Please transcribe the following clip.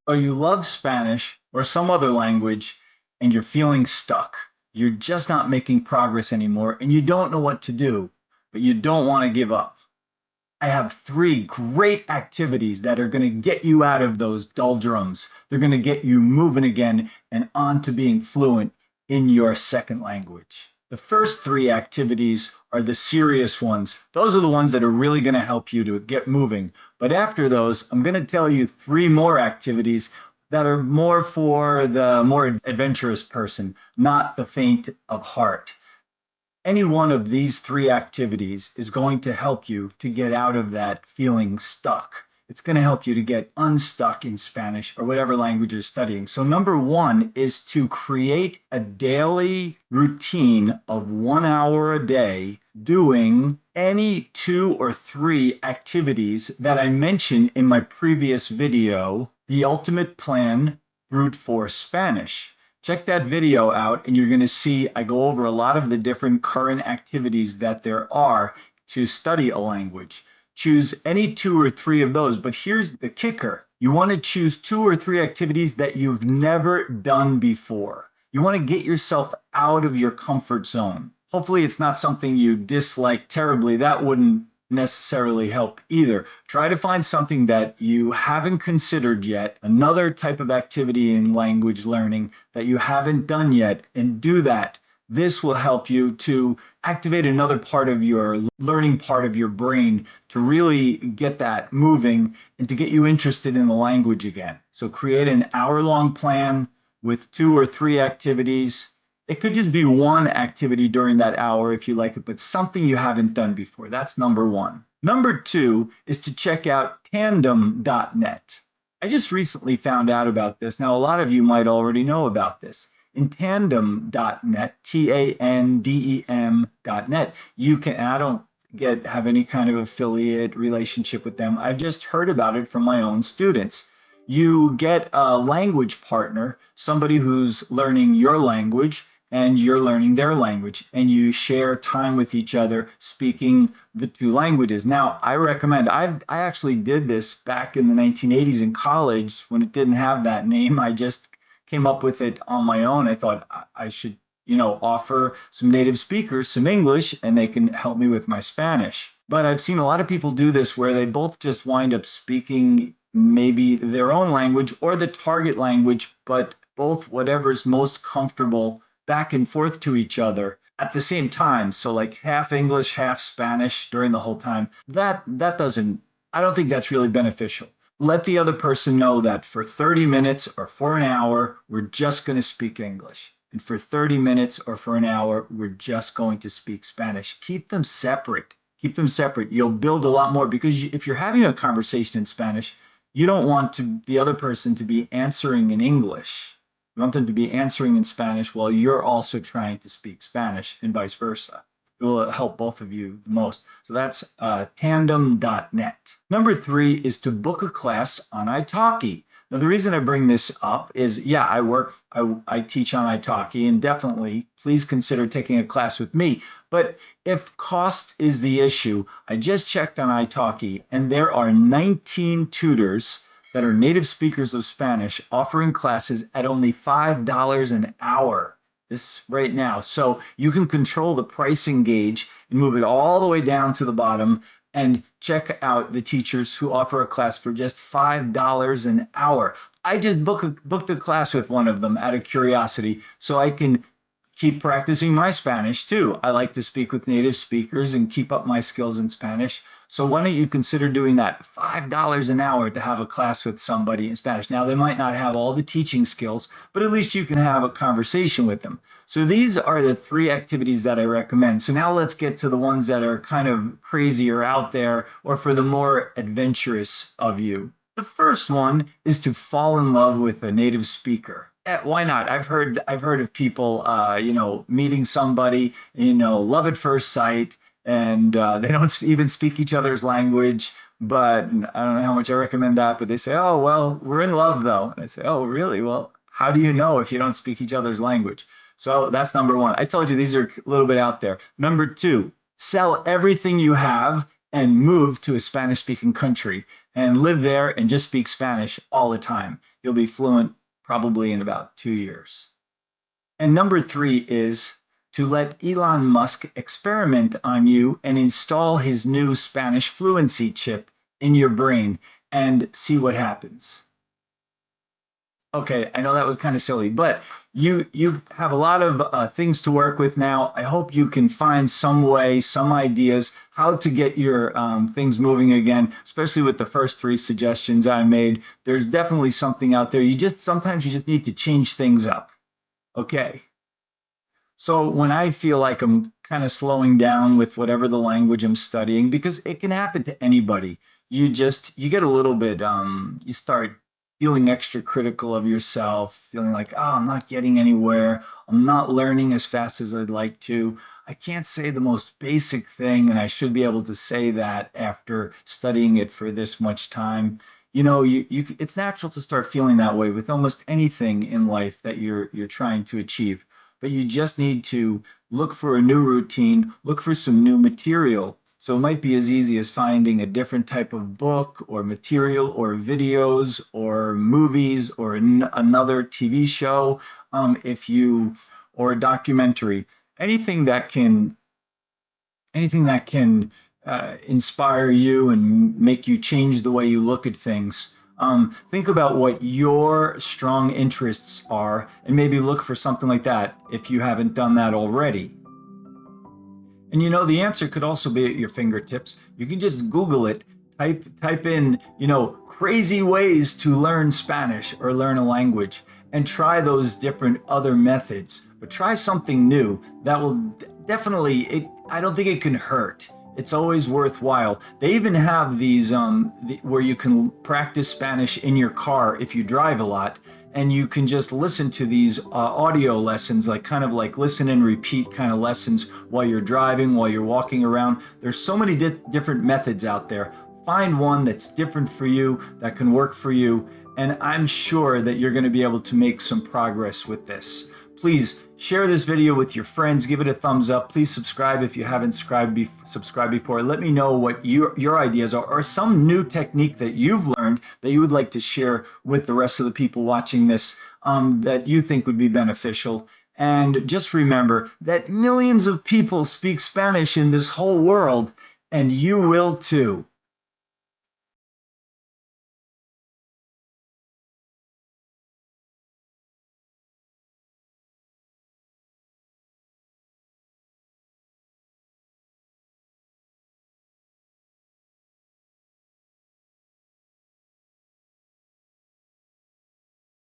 Or you love Spanish or some other language and you're feeling stuck. You're just not making progress anymore and you don't know what to do, but you don't want to give up. I have three great activities that are going to get you out of those doldrums. They're going to get you moving again and on to being fluent in your second language. The first three activities are the serious ones. Those are the ones that are really going to help you to get moving. But after those, I'm going to tell you three more activities that are more for the more adventurous person, not the faint of heart. Any one of these three activities is going to help you to get out of that feeling stuck. It's going to help you to get unstuck in Spanish or whatever language you're studying. So, number one is to create a daily routine of 1 hour a day doing any two or three activities that I mentioned in my previous video, The Ultimate Plan Brute Force Spanish. Check that video out and you're going to see I go over a lot of the different current activities that there are to study a language. Choose any two or three of those, but here's the kicker. You want to choose two or three activities that you've never done before. You want to get yourself out of your comfort zone. Hopefully, it's not something you dislike terribly. That wouldn't necessarily help either. Try to find something that you haven't considered yet, another type of activity in language learning that you haven't done yet, and do that. This will help you to activate another part of your learning part of your brain to really get that moving and to get you interested in the language again. So create an hour-long plan with two or three activities. It could just be one activity during that hour if you like it, but something you haven't done before. That's number one. Number two is to check out tandem.net. I just recently found out about this. Now, a lot of you might already know about this. In tandem.net, Tandem.net, you can, I don't have any kind of affiliate relationship with them. I've just heard about it from my own students. You get a language partner, somebody who's learning your language and you're learning their language, and you share time with each other speaking the two languages. Now, I recommend, I actually did this back in the 1980s in college when it didn't have that name. I just came up with it on my own. I thought I should, offer some native speakers some English and they can help me with my Spanish. But I've seen a lot of people do this where they both just wind up speaking maybe their own language or the target language, but both whatever's most comfortable back and forth to each other at the same time. So like half English, half Spanish during the whole time. That doesn't, I don't think that's really beneficial. Let the other person know that for 30 minutes or for an hour, we're just going to speak English. And for 30 minutes or for an hour, we're just going to speak Spanish. Keep them separate. Keep them separate. You'll build a lot more because if you're having a conversation in Spanish, you don't want the other person to be answering in English. You want them to be answering in Spanish while you're also trying to speak Spanish and vice versa. It will help both of you the most. So that's tandem.net. Number three is to book a class on italki. Now, the reason I bring this up is, yeah, I teach on italki, and definitely please consider taking a class with me. But if cost is the issue, I just checked on italki, and there are 19 tutors that are native speakers of Spanish offering classes at only $5 an hour this right now. So you can control the pricing gauge and move it all the way down to the bottom and check out the teachers who offer a class for just $5 an hour. I just booked a class with one of them out of curiosity so I can keep practicing my Spanish too. I like to speak with native speakers and keep up my skills in Spanish. So why don't you consider doing that? $5 an hour to have a class with somebody in Spanish. Now, they might not have all the teaching skills, but at least you can have a conversation with them. So these are the three activities that I recommend. So now let's get to the ones that are kind of crazy or out there or for the more adventurous of you. The first one is to fall in love with a native speaker. Why not? I've heard of people, meeting somebody, love at first sight, and they don't even speak each other's language. But I don't know how much I recommend that. But they say, "Oh, well, we're in love, though." And I say, "Oh, really? Well, how do you know if you don't speak each other's language?" So that's number one. I told you these are a little bit out there. Number two, sell everything you have and move to a Spanish speaking country and live there and just speak Spanish all the time. you'll be fluent probably in about 2 years. And number three is to let Elon Musk experiment on you and install his new Spanish fluency chip in your brain and see what happens. Okay, I know that was kind of silly, but you have a lot of things to work with now. I hope you can find some way, some ideas how to get your things moving again, especially with the first three suggestions I made. There's definitely something out there. You just sometimes you just need to change things up. Okay. So when I feel like I'm kind of slowing down with whatever the language I'm studying, because it can happen to anybody, you get a little bit you start feeling extra critical of yourself, feeling like, oh, I'm not getting anywhere, I'm not learning as fast as I'd like to. I can't say the most basic thing, and I should be able to say that after studying it for this much time. It's natural to start feeling that way with almost anything in life that you're trying to achieve, but you just need to look for a new routine, look for some new material. So it might be as easy as finding a different type of book or material or videos or movies or another TV show, if you or a documentary, anything that can anything that can inspire you and make you change the way you look at things. Think about what your strong interests are and maybe look for something like that if you haven't done that already. And the answer could also be at your fingertips. You can just Google it, type in, crazy ways to learn Spanish or learn a language, and try those different other methods. But try something new that will definitely, I don't think it can hurt. It's always worthwhile. They even have these where you can practice Spanish in your car if you drive a lot, and you can just listen to these audio lessons, like kind of like listen and repeat kind of lessons while you're driving, while you're walking around. There's so many different methods out there. Find one that's different for you, that can work for you, and I'm sure that you're going to be able to make some progress with this. Please share this video with your friends. Give it a thumbs up. Please subscribe if you haven't subscribed before. Let me know what your ideas are, or some new technique that you've learned that you would like to share with the rest of the people watching this, that you think would be beneficial. And just remember that millions of people speak Spanish in this whole world, and you will too.